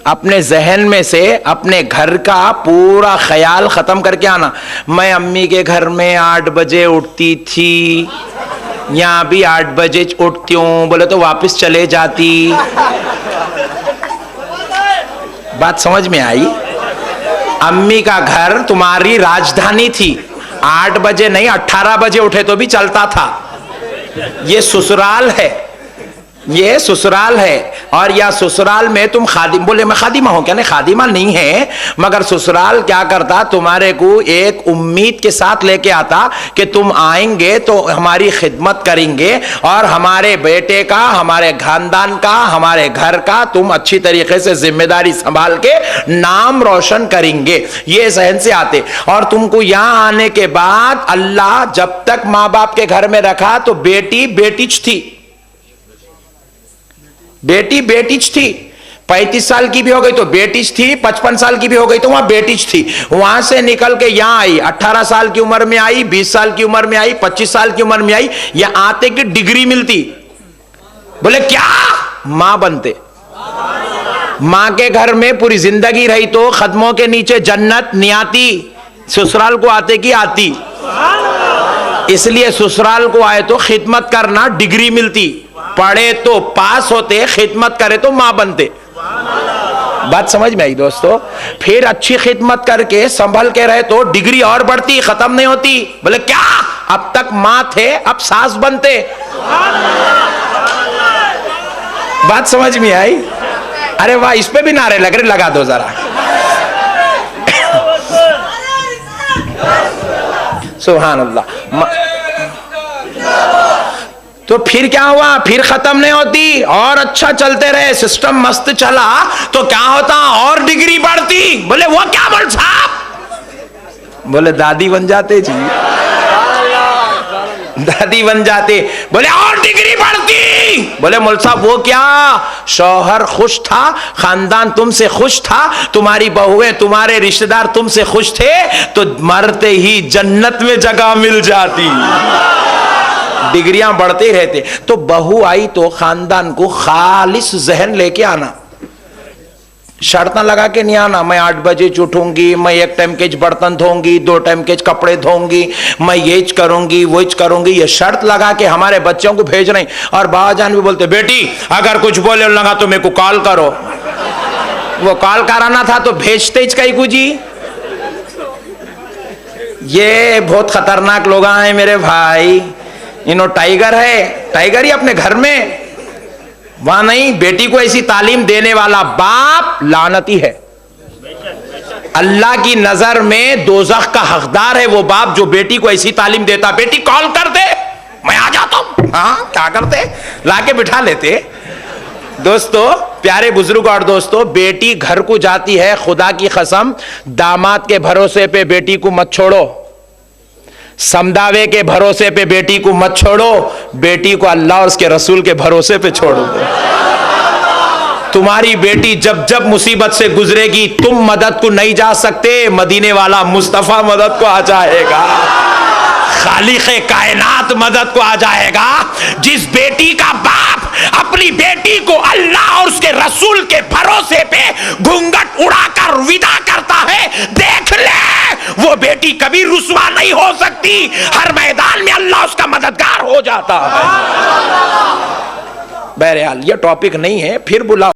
अपने जहन में से अपने घर का पूरा ख्याल खत्म करके आना। मैं अम्मी के घर में 8 बजे उठती थी, यहां भी 8 बजे उठती हूं, बोले तो वापस चले जाती। बात समझ में आई? अम्मी का घर तुम्हारी राजधानी थी, 8 बजे नहीं 18 बजे उठे तो भी चलता था। ये ससुराल है, ये ससुराल है। और या ससुराल में तुम खादिम, बोले मैं खादिमा हूं क्या? नहीं, खादिमा नहीं है, मगर ससुराल क्या करता, तुम्हारे को एक उम्मीद के साथ लेके आता कि तुम आएंगे तो हमारी खिदमत करेंगे और हमारे बेटे का, हमारे खानदान का, हमारे घर का तुम अच्छी तरीके से जिम्मेदारी संभाल के नाम रोशन करेंगे। ये सहन से आते। और तुमको यहां आने के बाद अल्लाह जब तक मां बाप के घर में रखा तो बेटी बेटीच थी, बेटी बेटीच थी। 35 साल की भी हो गई तो बेटीच थी, 55 साल की भी हो गई तो वहां बेटीच थी। वहां से निकल के यहां आई, 18 साल की उम्र में आई, 20 साल की उम्र में आई, 25 साल की उम्र में आई, या आते की डिग्री मिलती। बोले क्या? मां बनते। मां के घर में पूरी जिंदगी रही तो कदमों के नीचे जन्नत नहीं आती, ससुराल को आते की आती। इसलिए ससुराल को आए तो खिदमत करना, डिग्री मिलती। पढ़े तो पास होते, खिदमत करे तो मां बनते। बात समझ में आई दोस्तों? फिर अच्छी खिदमत करके संभल के रहे तो डिग्री और बढ़ती, खत्म नहीं होती। बोले क्या? अब तक मां थे, अब सास बनते। बात समझ में आई? अरे वाह, इस पे भी नारे लग रहे, लगा दो जरा। सुभान अल्लाह। तो फिर क्या हुआ? फिर खत्म नहीं होती, और अच्छा चलते रहे, सिस्टम मस्त चला तो क्या होता? और डिग्री बढ़ती। बोले वो क्या बोल साहब? बोले दादी बन जाते जी, दादी बन जाते। बोले और डिग्री बढ़ती। बोले मौलवी साहब वो क्या? शौहर खुश था, खानदान तुमसे खुश था, तुम्हारी बहुएं, तुम्हारे रिश्तेदार तुमसे खुश थे, तो मरते ही जन्नत में जगह मिल जाती। डिग्रियां बढ़ते रहते। तो बहू आई तो खानदान को खालिस जहन लेके आना, शर्त ना लगा के नहीं आना। मैं 8 बजे उठूंगी, मैं 1 टाइम के बर्तन धोऊंगी, 2 टाइम के कपड़े धोऊंगी, मैं ये करूंगी वो करूंगी। ये शर्त लगा के हमारे बच्चों को भेज रहे। और बाबाजान भी बोलते बेटी अगर कुछ बोले लगा तो मेरे को कॉल करो। वो कॉल कराना था तो भेजते कहीं को जी। ये बहुत खतरनाक लोग हैं मेरे भाई। इन्हों टाइगर है, टाइगर ही अपने घर में, वहां नहीं। बेटी को ऐसी तालीम देने वाला बाप लानती है। अल्लाह की नजर में दोज़ख का हकदार है वो बाप जो बेटी को ऐसी तालीम देता। बेटी कॉल कर दे, मैं आ जाता हूं। हाँ क्या करते? लाके बिठा लेते। दोस्तों, प्यारे बुजुर्ग और दोस्तों, बेटी घर को जाती है, खुदा की कसम दामाद के भरोसे पे बेटी को मत छोड़ो, समदावे के भरोसे पे बेटी को मत छोड़ो, बेटी को अल्लाह और उसके रसूल के भरोसे पे छोड़ो। तुम्हारी बेटी जब जब मुसीबत से गुजरेगी तुम मदद को नहीं जा सकते, मदीने वाला मुस्तफा मदद को आ जाएगा, खालिक़े कायनात मदद को आ जाएगा। जिस बेटी का बाप अपनी बेटी को अल्लाह और उसके रसूल के भरोसे पे घूंघट उड़ाकर विदा करता है, देख ले वो बेटी कभी रुसवा नहीं हो सकती। हर मैदान में अल्लाह उसका मददगार हो जाता है। बहरहाल ये टॉपिक नहीं है, फिर बुला।